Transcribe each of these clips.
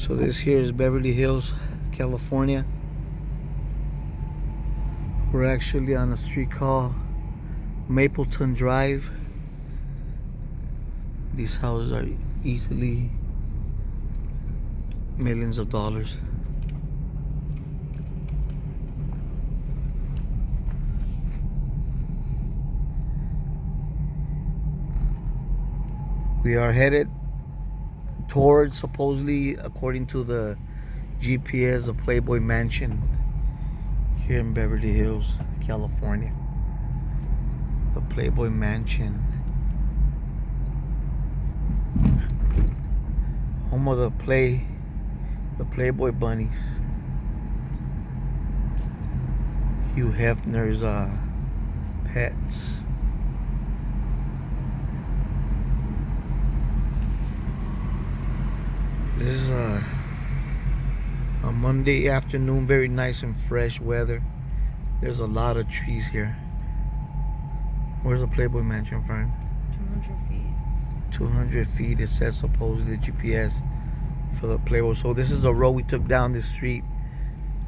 So this here is Beverly Hills, California. We're actually on a street called Mapleton Drive. These houses are easily millions of dollars. We are headed towards, supposedly, according to the GPS, the Playboy Mansion here in Beverly Hills, California. The Playboy Mansion. Home of the Playboy Bunnies. Hugh Hefner's pets. This is a Monday afternoon, very nice and fresh weather. There's a lot of trees here. Where's the Playboy Mansion, friend? 200 feet. 200 feet, it says supposedly GPS for the Playboy. So this is a road we took down this street.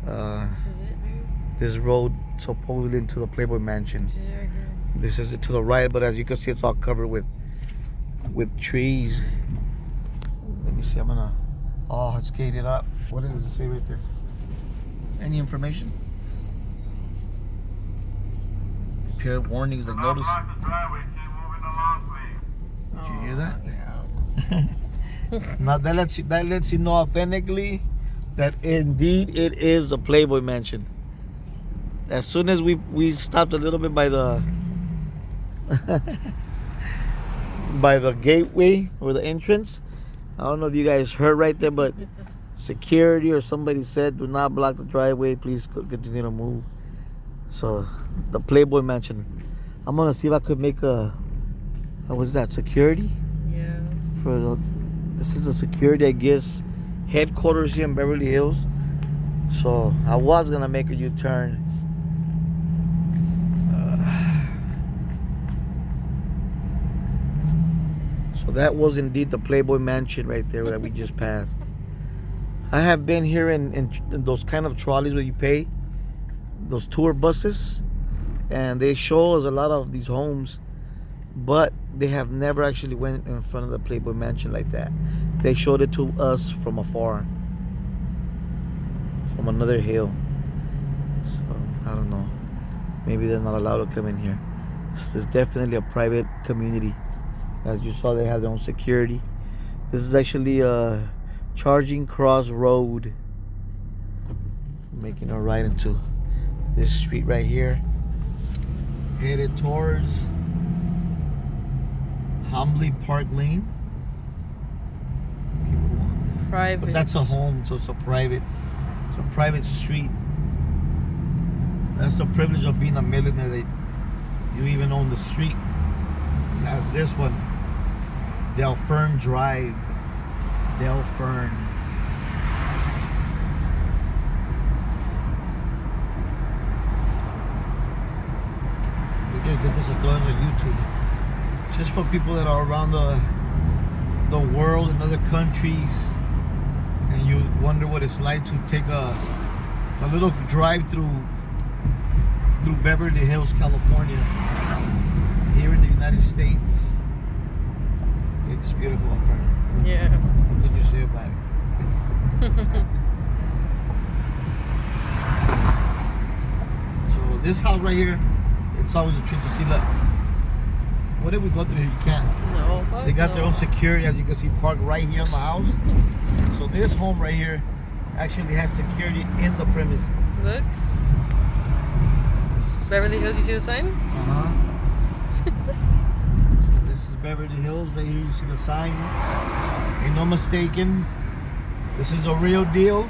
This is it, dude? This road supposedly into the Playboy Mansion. This is it right here. This is it to the right, but as you can see, it's all covered with trees. Let me see. Oh, it's gated up. What does it say right there? Any information? Appear warnings like notice. Did you hear that? Yeah. Now that lets you know authentically that indeed it is the Playboy Mansion. As soon as we stopped a little bit by the by the gateway or the entrance, I don't know if you guys heard right there, but security or somebody said, "Do not block the driveway. Please continue to move." So the Playboy Mansion. I'm gonna see if I could make what's that, security? Yeah. This is the security, I guess, headquarters here in Beverly Hills. So I was gonna make a U-turn. So that was indeed the Playboy Mansion right there that we just passed. I have been here in those kind of trolleys where you pay, those tour buses, and they show us a lot of these homes, but they have never actually went in front of the Playboy Mansion like that. They showed it to us from afar, from another hill. So I don't know. Maybe they're not allowed to come in here. This is definitely a private community. As you saw, they have their own security. This is actually a Charging Cross Road. Making a right into this street right here. Headed towards Humbly Park Lane. Private. But that's a home, so it's a private street. That's the privilege of being a millionaire, that you even own the street. As this one, Del Fern Drive. Del Fern. We just did this as on YouTube. Just for people that are around the world in other countries, and you wonder what it's like to take a little drive through Beverly Hills, California, here in the United States. It's beautiful, my friend. Yeah. What could you say about it? So this house right here, it's always a treat to see. Look, what did we go through here? You can't. No. They got their own security, as you can see, parked right here in the house. So this home right here actually has security in the premise. Look. Beverly Hills, you see the sign? Uh-huh. This is Beverly Hills right here. You see the sign. Ain't no mistaken. This is a real deal.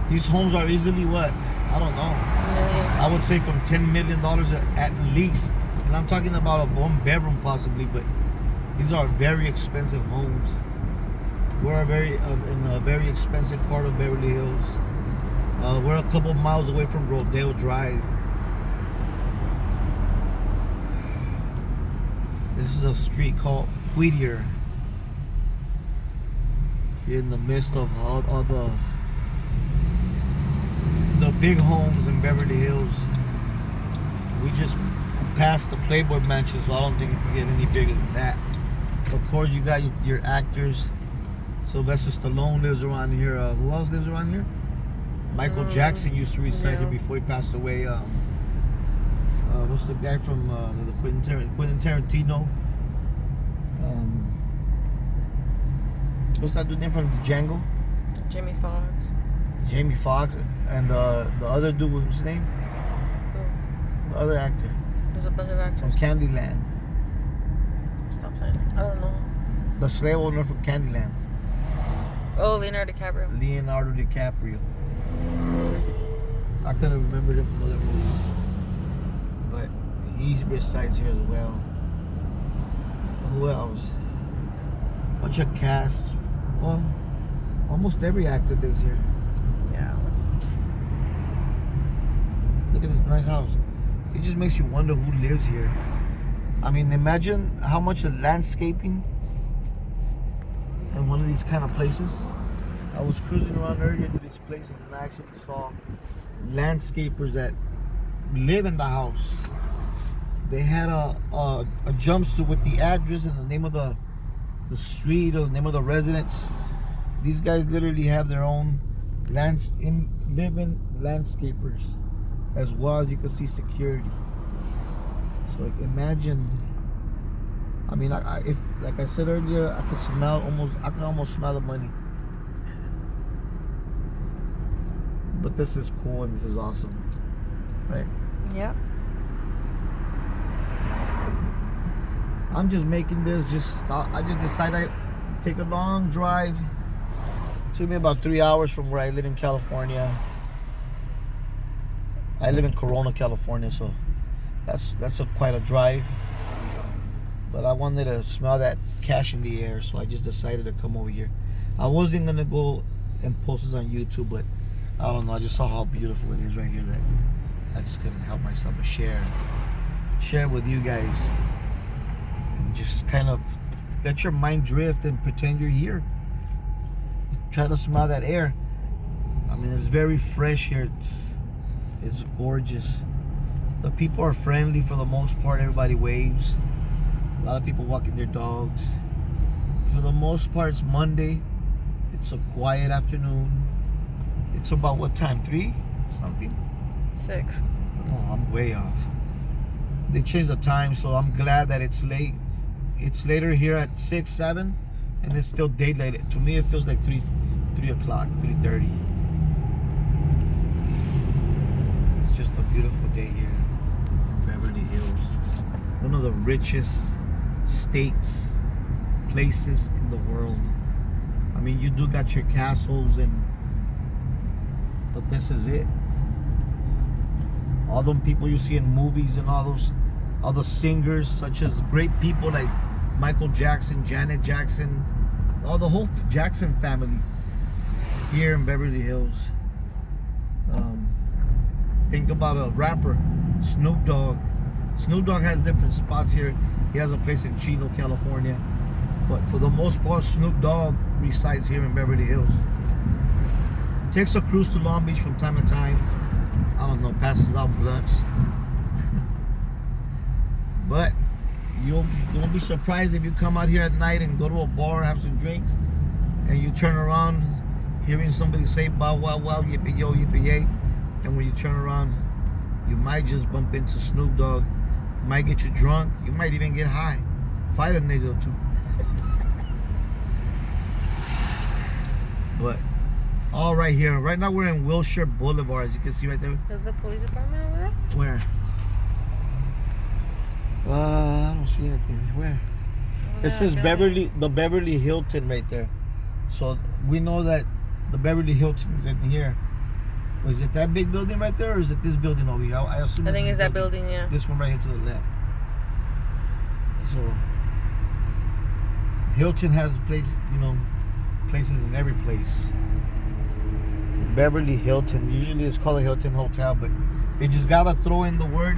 These homes are easily what? I don't know. Millions. I would say from $10 million at least. And I'm talking about a one bedroom possibly, but these are very expensive homes. We're in a very expensive part of Beverly Hills. We're a couple miles away from Rodeo Drive. This is a street called Whittier. You're in the midst of all the big homes in Beverly Hills. We just passed the Playboy Mansion, so I don't think it can get any bigger than that. Of course, you got your actors. Sylvester Stallone lives around here. Who else lives around here? Michael Jackson used to reside here before he passed away. What's the guy from the Quentin Tarantino? What's that dude name from Django? Jamie Foxx. Jamie Foxx and the other dude, what's his name? Who? The other actor. There's a bunch of actors. From Candyland. Stop saying it. I don't know. The slave owner from Candyland. Oh, Leonardo DiCaprio. Leonardo DiCaprio. I could have remembered him from other movies. But he resides here as well. Who else? Bunch of cast. Well, almost every actor lives here. Yeah. Look at this nice house. It just makes you wonder who lives here. I mean, imagine how much the landscaping in one of these kind of places. I was cruising around earlier to these places and I actually saw landscapers that live in the house. They had a jumpsuit with the address and the name of the street or the name of the residence. These guys literally have their own living landscapers, as well as you can see security. So like, imagine. I mean, if like I said earlier, I can almost smell the money. But this is cool and this is awesome, right? Yeah. I'm just making this. I just decided I'd take a long drive. Took me about 3 hours from where I live in California. I live in Corona, California, so that's quite a drive. But I wanted to smell that cash in the air, so I just decided to come over here. I wasn't gonna go and post this on YouTube, but I don't know. I just saw how beautiful it is right here that I just couldn't help myself but share it with you guys, and just kind of let your mind drift and pretend you're here. Try to smell that air. I mean, it's very fresh here. It's gorgeous. The people are friendly for the most part. Everybody waves. A lot of people walking their dogs. For the most part, it's Monday. It's a quiet afternoon. It's about what time? 3 something? 6. Oh, I'm way off. They changed the time, so I'm glad that it's late. It's later here at 6, 7, and it's still daylight. To me, it feels like 3 o'clock, 3:30. It's just a beautiful day here in Beverly Hills. One of the richest states, places in the world. I mean, you do got your castles but this is it. All them people you see in movies and all the singers, such as great people like Michael Jackson, Janet Jackson, all the whole Jackson family here in Beverly Hills. Think about a rapper, Snoop Dogg. Snoop Dogg has different spots here. He has a place in Chino, California. But for the most part, Snoop Dogg resides here in Beverly Hills. Takes a cruise to Long Beach from time to time. I don't know, passes out blunts. But you won't be surprised if you come out here at night and go to a bar, have some drinks, and you turn around hearing somebody say bow wow wow, yippee yo, yippee yay. And when you turn around, you might just bump into Snoop Dogg. Might get you drunk. You might even get high. Fight a nigga or two. But all right here. Right now we're in Wilshire Boulevard, as you can see right there. Is the police department over there? Where? I don't see anything. Where? It says the Beverly Hilton right there. So we know that the Beverly Hilton is in here. Was it that big building right there, or is it this building over here? I assume. I think it's that building, yeah. This one right here to the left. So Hilton has places in every place. Beverly Hilton. Usually it's called a Hilton Hotel, but they just gotta throw in the word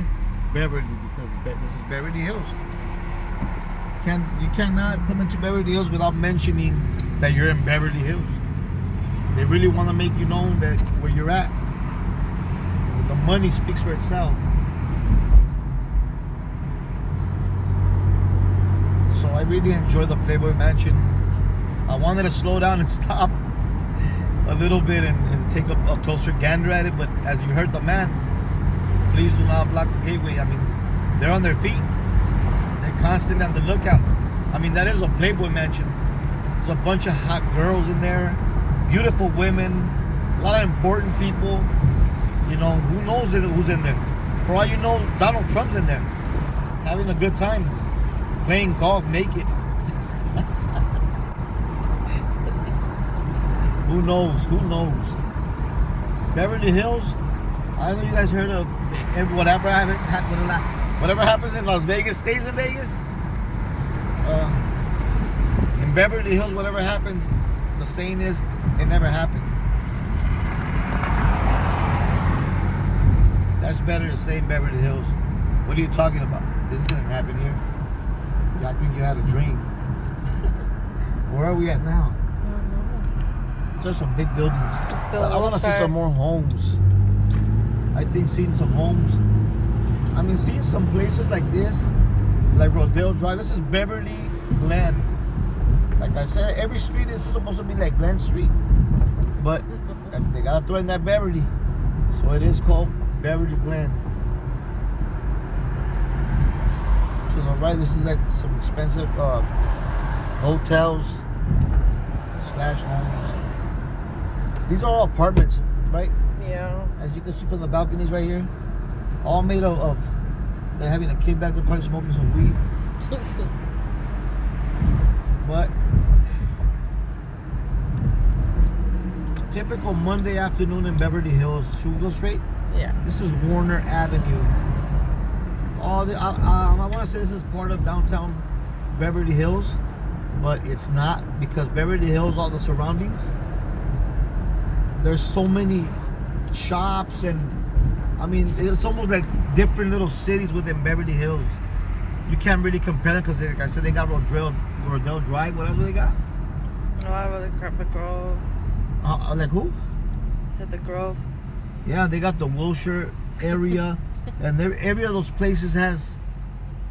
Beverly because this is Beverly Hills. You cannot come into Beverly Hills without mentioning that you're in Beverly Hills. They really want to make you know that where you're at. The money speaks for itself. So I really enjoy the Playboy Mansion. I wanted to slow down and stop a little bit and take a closer gander at it, but as you heard the man, please do not block the gateway. I mean, they're on their feet. They're constantly on the lookout. I mean, that is a Playboy Mansion. There's a bunch of hot girls in there, beautiful women, a lot of important people. You know, who knows who's in there? For all you know, Donald Trump's in there, having a good time, playing golf naked. Who knows? Who knows? Beverly Hills. I know you guys heard of whatever happens in Las Vegas stays in Vegas. In Beverly Hills, whatever happens, the saying is, it never happened. That's better to say in Beverly Hills. What are you talking about? This didn't happen here. I think you had a dream. Where are we at now? I don't know. There's some big buildings. But I want to see some more homes. I think seeing some homes. I mean, seeing some places like this, like Rodeo Drive. This is Beverly Glen. Like I said, every street is supposed to be like Glen Street, but they gotta throw in that Beverly, so it is called Beverly Glen. To the right, this is like some expensive hotels / homes. These are all apartments, right? Yeah. As you can see from the balconies right here, all made of they're having a kid back there probably smoking some weed. But typical Monday afternoon in Beverly Hills. Should we go straight? Yeah. This is Warner Avenue. I want to say this is part of downtown Beverly Hills, but it's not, because Beverly Hills, all the surroundings, there's so many shops, and I mean, it's almost like different little cities within Beverly Hills. You can't really compare them because, like I said, they got Rodeo Drive. What else do they got? A lot of other crap. The Grove. Like who? Said the Grove. Yeah, they got the Wilshire area, and every of those places has,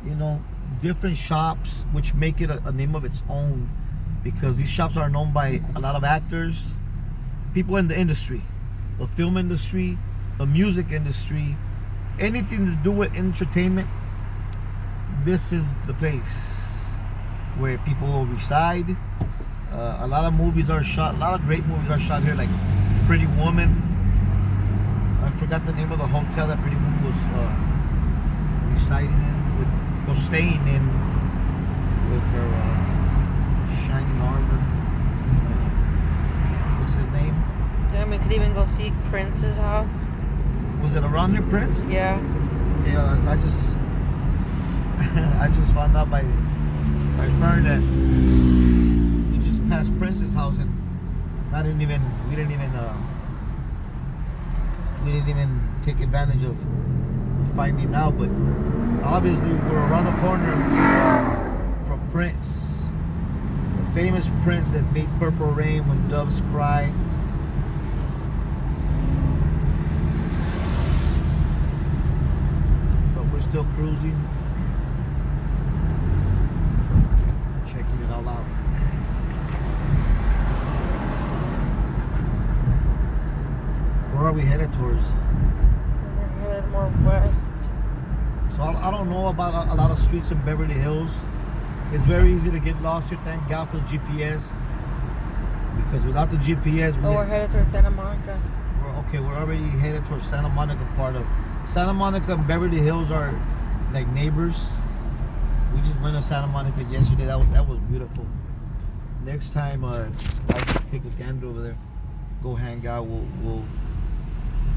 you know, different shops, which make it a name of its own, because these shops are known by a lot of actors, people in the industry, the film industry, the music industry, anything to do with entertainment. This is the place where people will reside. A lot of movies are shot. A lot of great movies are shot here, like Pretty Woman. I forgot the name of the hotel that Pretty Woman was residing in, was staying in with her shining armor. What's his name? Damn, we could even go see Prince's house. Was it around here, Prince? Yeah. Yeah, I just found out by friend that we just passed Prince's house, and we didn't even take advantage of finding out. But obviously we're around the corner from Prince, the famous Prince that made Purple Rain, When Doves Cry. But we're still cruising, checking it all out. Where are we headed towards? We're headed more west. So I don't know about a lot of streets in Beverly Hills. It's very easy to get lost here. Thank God for the GPS, because without the GPS, we're headed towards Santa Monica. We're already headed towards Santa Monica. Part of Santa Monica and Beverly Hills are like neighbors. We just went to Santa Monica yesterday. That was beautiful. Next time, I'll just take a gander over there. Go hang out.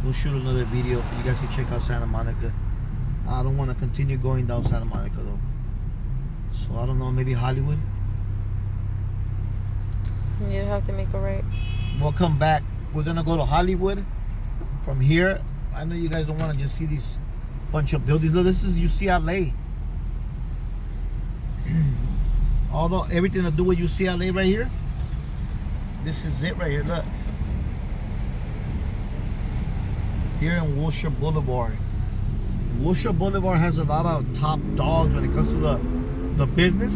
We'll shoot another video for you guys can check out Santa Monica. I don't want to continue going down Santa Monica though. So I don't know, maybe Hollywood. You'd have to make a right. We'll come back. We're gonna go to Hollywood from here. I know you guys don't want to just see these bunch of buildings. Look, this is UCLA. Although everything to do with UCLA right here. This is it right here. Look. Here in Wilshire Boulevard. Wilshire Boulevard has a lot of top dogs when it comes to the business.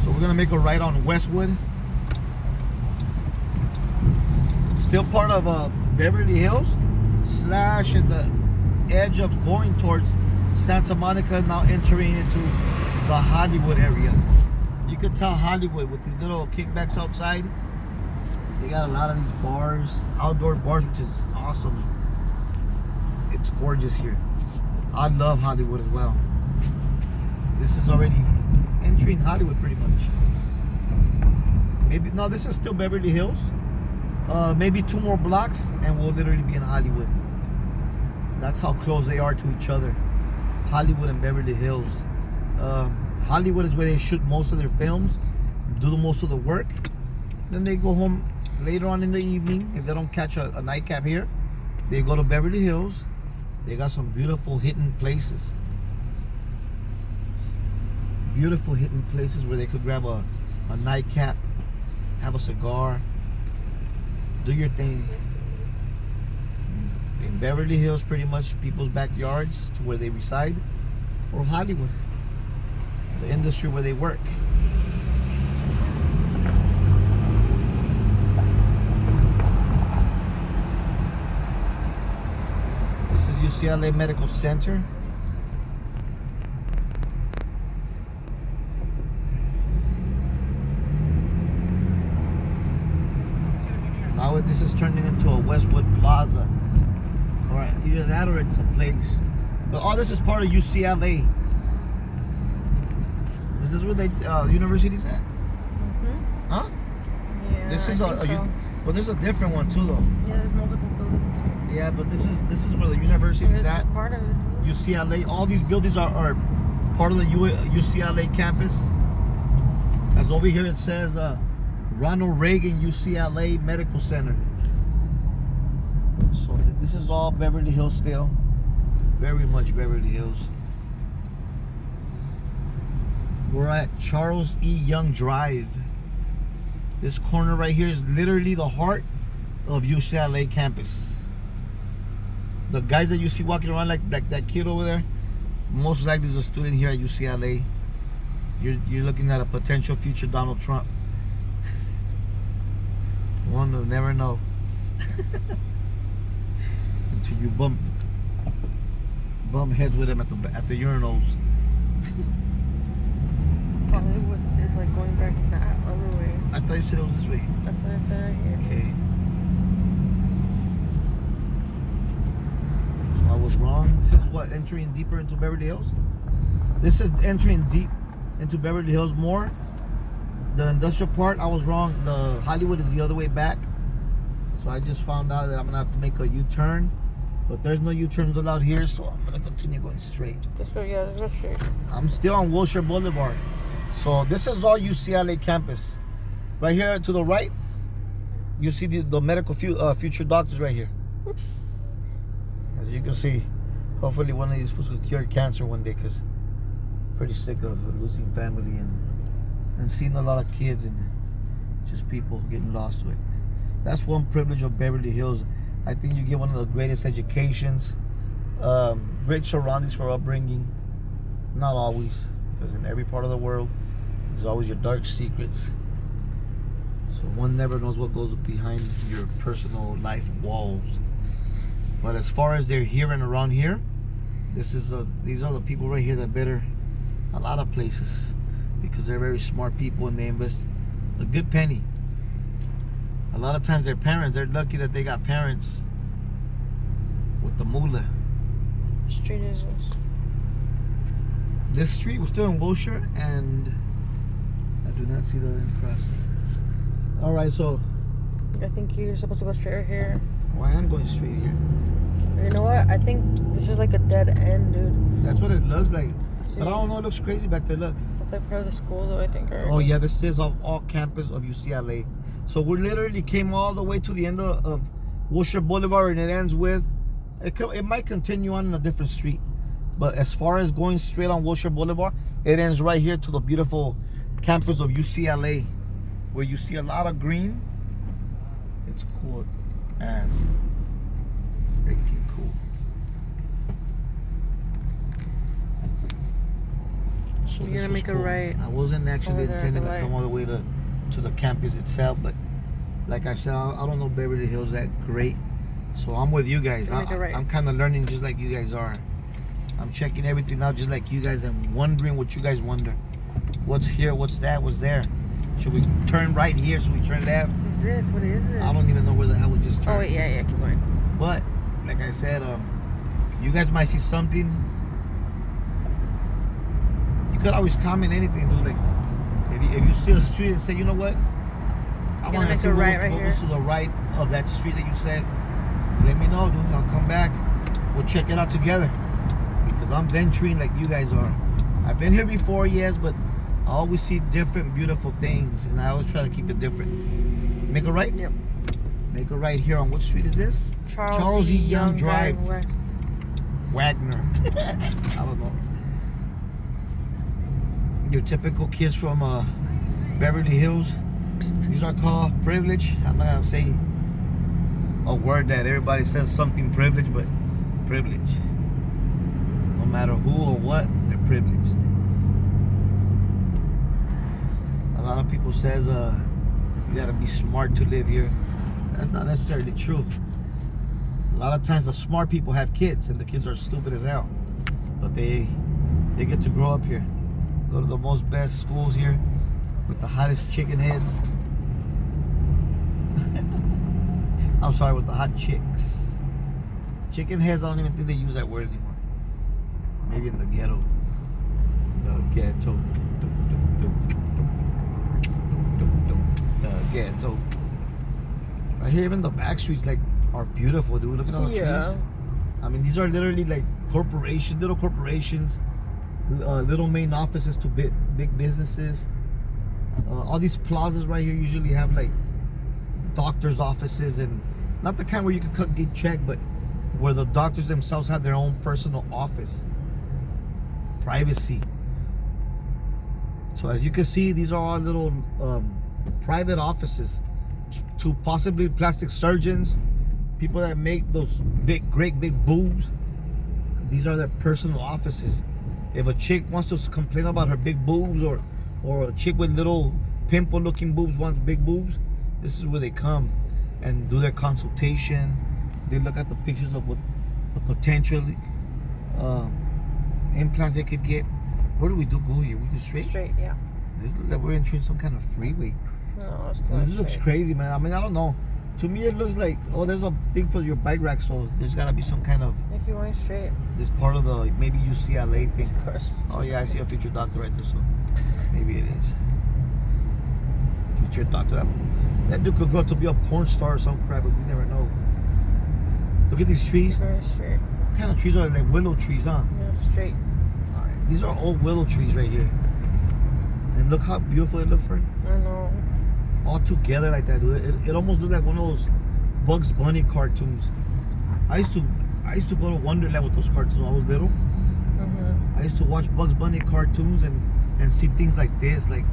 So we're gonna make a right on Westwood. Still part of Beverly Hills / at the edge of going towards Santa Monica, now entering into the Hollywood area. You could tell Hollywood with these little kickbacks outside. They got a lot of these bars, outdoor bars, which is awesome. It's gorgeous here. I love Hollywood as well. This is already entering Hollywood pretty much. Maybe, no, this is still Beverly Hills. Maybe 2 more blocks and we'll literally be in Hollywood. That's how close they are to each other. Hollywood and Beverly Hills. Hollywood is where they shoot most of their films, do most of the work. Then they go home later on in the evening. If they don't catch a nightcap here, they go to Beverly Hills. They got some beautiful hidden places. Beautiful hidden places where they could grab a nightcap, have a cigar, do your thing. In Beverly Hills, pretty much people's backyards to where they reside, or Hollywood, the industry where they work. This is UCLA Medical Center. Now this is turning into a Westwood Plaza. Or either that or it's a place. But all this is part of UCLA. This is where the university's at? Mm-hmm. Huh? Yeah, This is well, there's a different one too though. Yeah, there's multiple buildings. Yeah, but this is where the university's This at. is part of it. UCLA. All these buildings are part of the UCLA campus. As over here it says Ronald Reagan UCLA Medical Center. So this is all Beverly Hills still. Very much Beverly Hills. We're at Charles E. Young Drive. This corner right here is literally the heart of UCLA campus. The guys that you see walking around like that kid over there, most likely is a student here at UCLA. You're looking at a potential future Donald Trump. One will never know. Until you bump heads with him at the urinals. Hollywood is like going back that other way. I thought you said it was this way. That's what it said right here. Okay. So I was wrong. This is what, entering deeper into Beverly Hills? This is entering deep into Beverly Hills more. The industrial part, I was wrong. The Hollywood is the other way back. So I just found out that I'm gonna have to make a U-turn. But there's no U-turns allowed here, so I'm gonna continue going straight. Let's go, yeah, let's go straight. I'm still on Wilshire Boulevard. So this is all UCLA campus. Right here to the right, you see the medical future doctors right here. As you can see, hopefully one of these fools will cure cancer one day, because pretty sick of losing family and seeing a lot of kids and just people getting lost with. That's one privilege of Beverly Hills. I think you get one of the greatest educations, great surroundings for upbringing. Not always, because in every part of the world, there's always your dark secrets. So one never knows what goes behind your personal life walls. But as far as they're here and around here, these are the people right here that better a lot of places, because they're very smart people and they invest a good penny. A lot of times their parents, they're lucky that they got parents with the moolah. What street is this? This street was still in Wilshire, and I do not see the other crossing. All right, so I think you're supposed to go straight here. oh, I am going straight here. You know what? I think this is like a dead end, dude. That's what it looks like. See? But I don't know, it looks crazy back there, look. It's like part of the school, though, I think. Or Oh yeah, this is all campus of UCLA. So we literally came all the way to the end of Wilshire Boulevard, and it ends with, it might continue on in a different street, But as far as going straight on Wilshire Boulevard, it ends right here to the beautiful campus of UCLA, where you see a lot of green. It's cool as freaking cool. So You're this gonna was make a cool. right I wasn't actually over there at intending the to light. come all the way to the campus itself, but like I said, I don't know Beverly Hills that great, so I'm with you guys. Make a right. I'm kind of learning just like you guys are. I'm checking everything out just like you guys and wondering what you guys wonder. What's here? What's that? What's there? Should we turn right here? Should we turn left? What's this? What is this? I don't even know where the hell we just turned. Oh wait, yeah, keep going. But like I said, you guys might see something. You could always comment anything, dude. Like if you see a street and say, you know what, I want to make see a what right was, right what was to the right of that street that you said. Let me know, dude. I'll come back. We'll check it out together. Because I'm venturing like you guys are. I've been here before, yes, but I always see different, beautiful things, and I always try to keep it different. Make a right? Yep. Make a right here on what street is this? Charles E. Young Drive West. Wagner. I don't know. Your typical kids from Beverly Hills. These are called privilege. I'm not gonna say a word that everybody says something privilege, but privilege. No matter who or what, they're privileged. A lot of people says you gotta be smart to live here. That's not necessarily true. A lot of times the smart people have kids and the kids are stupid as hell. But they get to grow up here. Go to the most best schools here with the hottest chicken heads. I'm sorry, with the hot chicks. Chicken heads, I don't even think they use that word anymore. Maybe in the ghetto. The ghetto. The ghetto. Right here, even the back streets like are beautiful, dude. Look at all the trees. I mean, these are literally like corporations, little corporations, little main offices to big businesses. All these plazas right here usually have like doctors' offices, and not the kind where you can get checked, but where the doctors themselves have their own personal office. Privacy. So as you can see, these are all little private offices to possibly plastic surgeons, people that make those great big boobs. These are their personal offices. If a chick wants to complain about her big boobs, or a chick with little pimple looking boobs wants big boobs, this is where they come and do their consultation. They look at the pictures of what the potential implants they could get. Where do we go here? We go straight? Straight, yeah. This looks like we're entering some kind of freeway. No, it's not. This looks crazy, man. I mean, I don't know. To me, it looks like, oh, there's a thing for your bike rack, so there's gotta be some kind of, If you're going straight. this part of the maybe UCLA thing. Of course. Oh yeah, I see a future doctor right there, so maybe it is. Future doctor. That dude could grow up to be a porn star or some crap, but we never know. Look at these trees. Very straight. What kind of trees are they? Like willow trees, huh? Yeah, straight. Alright. These are old willow trees right here. And look how beautiful it looks for I know. all together like that, dude. It almost looked like one of those Bugs Bunny cartoons. I used to go to Wonderland with those cartoons when I was little. I used to watch Bugs Bunny cartoons and see things like this, like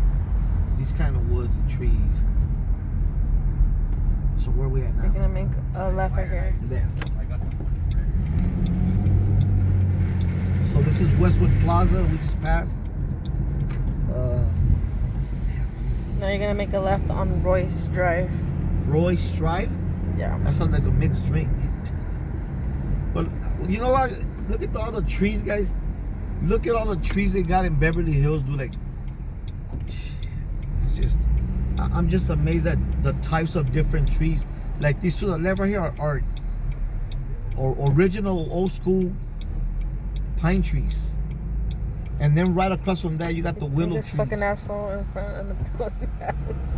these kind of woods and trees. So where are we at now? You're gonna make a left right here. Left. So this is Westwood Plaza. We just passed. Now you're gonna make a left on Royce Drive. Royce Drive. Yeah. That sounds like a mixed drink. But you know what? Look at all the trees, guys. Look at all the trees they got in Beverly Hills, dude. Like, it's just, I'm just amazed at the types of different trees. Like these to the left right here are original old school pine trees. And then right across from that, you got the willow this trees. fucking asshole in front of the Picosi Palace.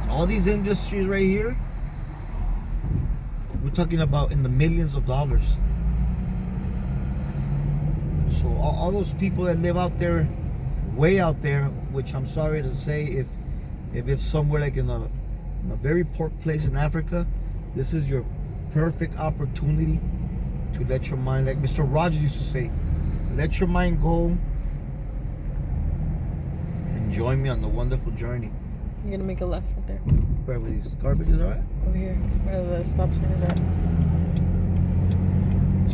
All these industries right here, we're talking about in the millions of dollars. So all those people that live out there, way out there, which I'm sorry to say, if it's somewhere like in the in a very poor place in Africa, this is your perfect opportunity to let your mind, like Mr. Rogers used to say, let your mind go and join me on the wonderful journey. You're gonna make a left right there. Where were these garbages are at? Over here, where the stop sign is at.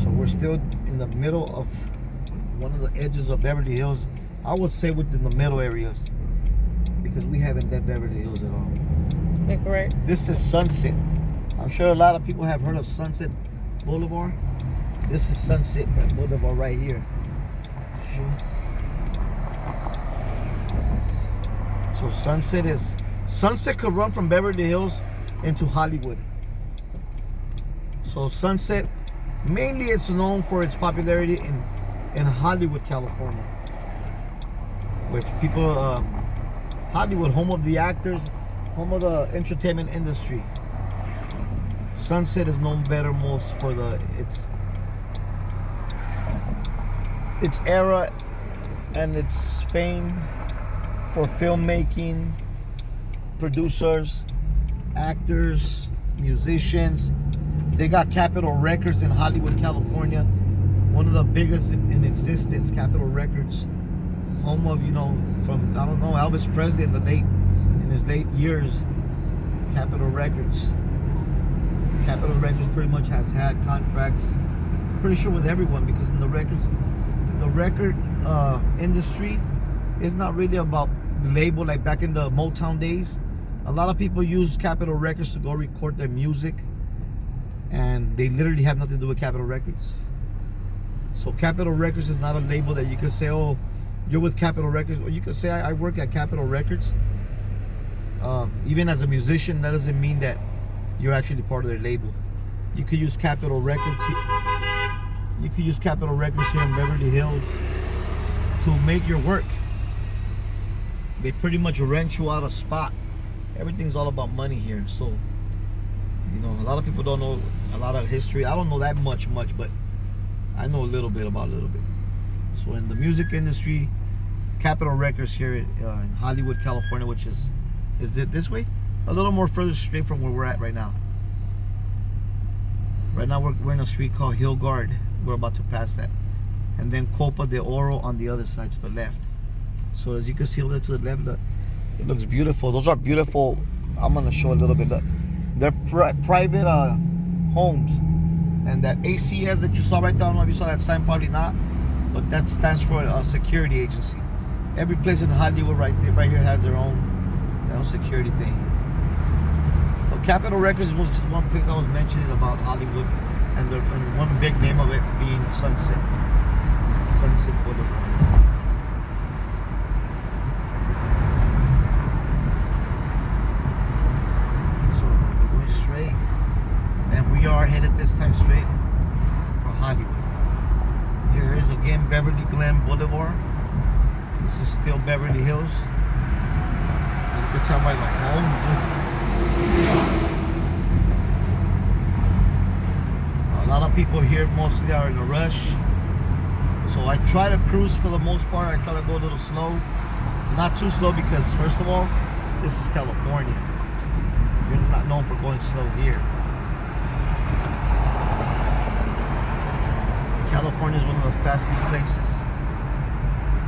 So we're still in the middle of one of the edges of Beverly Hills. I would say within the middle areas, because we haven't left Beverly Hills at all. Make a right. This is Sunset. I'm sure a lot of people have heard of Sunset Boulevard. This is Sunset Boulevard right here. So Sunset could run from Beverly Hills into Hollywood. So Sunset, mainly it's known for its popularity in Hollywood, California, where people, Hollywood, home of the actors, home of the entertainment industry. Sunset is known better most for its era and its fame for filmmaking, producers, actors, musicians. They got Capitol Records in Hollywood, California, one of the biggest in existence. Capitol Records, home of, from, I don't know, Elvis Presley in his late years. Capitol Records pretty much has had contracts, pretty sure with everyone, because in the record industry is not really about the label like back in the Motown days. A lot of people use Capitol Records to go record their music, and they literally have nothing to do with Capitol Records. So Capitol Records is not a label that you can say, oh, you're with Capitol Records, or you could say I work at Capitol Records. Even as a musician, that doesn't mean that you're actually part of their label. You could use Capitol Records. You could use Capitol Records here in Beverly Hills to make your work. They pretty much rent you out a spot. Everything's all about money here. So, a lot of people don't know a lot of history. I don't know that much, but I know a little bit about a little bit. So in the music industry, Capitol Records here in Hollywood, California, which is it this way? A little more further straight from where we're at right now. Right now we're in a street called Hillgard. We're about to pass that. And then Copa de Oro on the other side to the left. So as you can see over there to the left, look, it looks beautiful. Those are beautiful. I'm going to show a little bit. Look, they're private homes. And that ACS that you saw right there, I don't know if you saw that sign, probably not. But that stands for a security agency. Every place in Hollywood right here has their own security thing. But Capitol Records was just one place I was mentioning about Hollywood, and one big name of it being Sunset Boulevard. So we're going straight, and we are headed this time straight for Hollywood. Here is again Beverly Glen Boulevard. This is still Beverly Hills. You can tell by the homes. A lot of people here mostly are in a rush. So I try to cruise for the most part. I try to go a little slow. Not too slow because, first of all, this is California. You're not known for going slow here. California is one of the fastest places.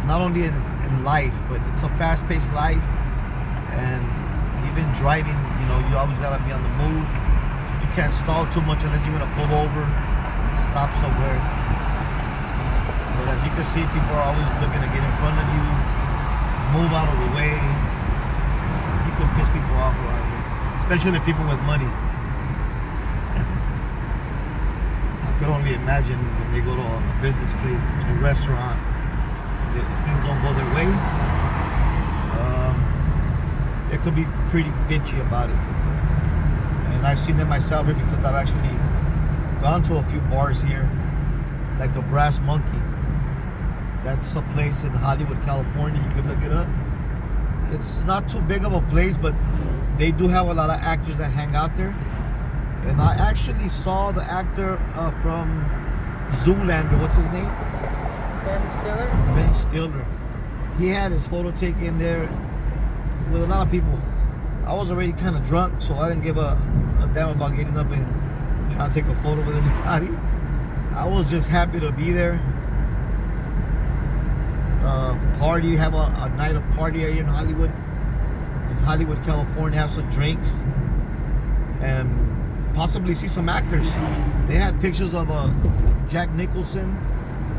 Not only in life, but it's a fast-paced life. And even driving, you always gotta be on the move. You can't stall too much unless you're gonna pull over, stop somewhere. But as you can see, people are always looking to get in front of you, move out of the way. You could piss people off around here, especially people with money. I could only imagine when they go to a business place, to a restaurant, things don't go their way. It could be pretty bitchy about it. And I've seen it myself here because I've actually gone to a few bars here, like the Brass Monkey. That's a place in Hollywood, California. You can look it up. It's not too big of a place, but they do have a lot of actors that hang out there. And I actually saw the actor from Zoolander. What's his name? Ben Stiller? Ben Stiller. He had his photo taken there with a lot of people. I was already kind of drunk, so I didn't give a damn about getting up and trying to take a photo with anybody. I was just happy to be there. Party, have a night of party here in Hollywood, California. Have some drinks and possibly see some actors. They had pictures of Jack Nicholson,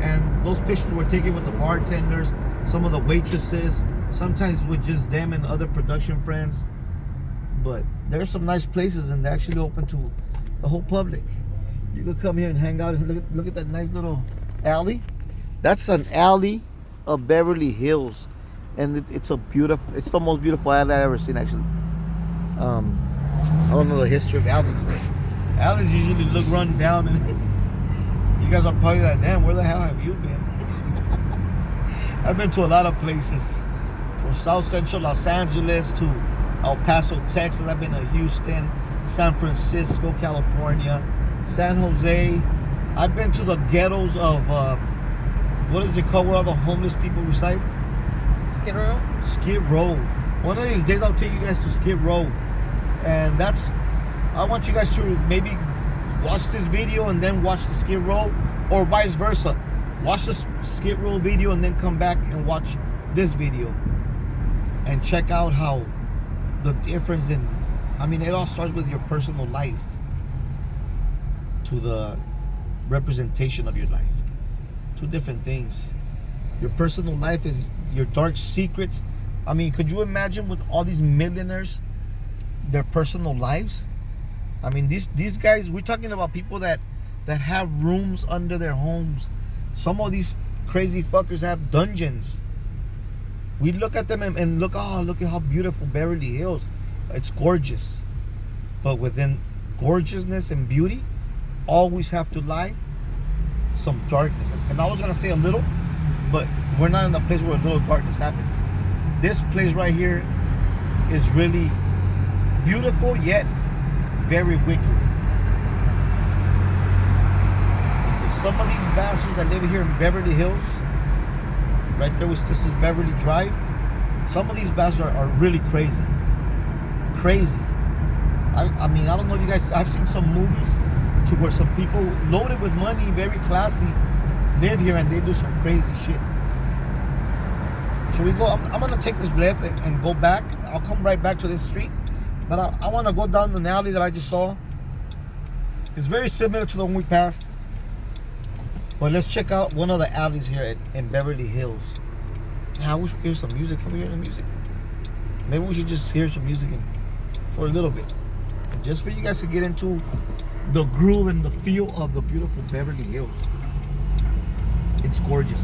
and those pictures were taken with the bartenders, some of the waitresses, sometimes with just them and other production friends. But there's some nice places, and they're actually open to the whole public. You could come here and hang out and look at that nice little alley. That's an alley of Beverly Hills, and it's the most beautiful alley I've ever seen, actually. I don't know the history of alleys, but alleys usually look run down, and you guys are probably like, damn, where the hell have you been? I've been to a lot of places, from South Central Los Angeles to El Paso, Texas. I've been to Houston, San Francisco, California, San Jose. I've been to the ghettos of what is it called, where all the homeless people reside? Skid Row? Skid Row. One of these days I'll take you guys to Skid Row. And I want you guys to maybe watch this video and then watch the Skid Row, or vice versa. Watch the Skid Row video and then come back and watch this video. And check out how the difference in, it all starts with your personal life to the representation of your life. Two different things. Your personal life is your dark secrets. Could you imagine with all these millionaires, their personal lives? These guys, we're talking about people that have rooms under their homes. Some of these crazy fuckers have dungeons. We look at them and look at how beautiful Beverly Hills. It's gorgeous. But within gorgeousness and beauty, always have to lie some darkness. And I was gonna say a little, but we're not in the place where a little darkness happens. This place right here is really beautiful, yet very wicked. Some of these bastards that live here in Beverly Hills, right there, this is Beverly Drive. Some of these bastards are really crazy. Crazy. I don't know if you guys, I've seen some movies to where some people loaded with money, very classy, live here and they do some crazy shit. Should we go? I'm gonna take this left and go back. I'll come right back to this street. But I want to go down the alley that I just saw. It's very similar to the one we passed. But let's check out one of the alleys here in Beverly Hills. I wish we could hear some music. Can we hear the music? Maybe we should just hear some music for a little bit. Just for you guys to get into the groove and the feel of the beautiful Beverly Hills. It's gorgeous.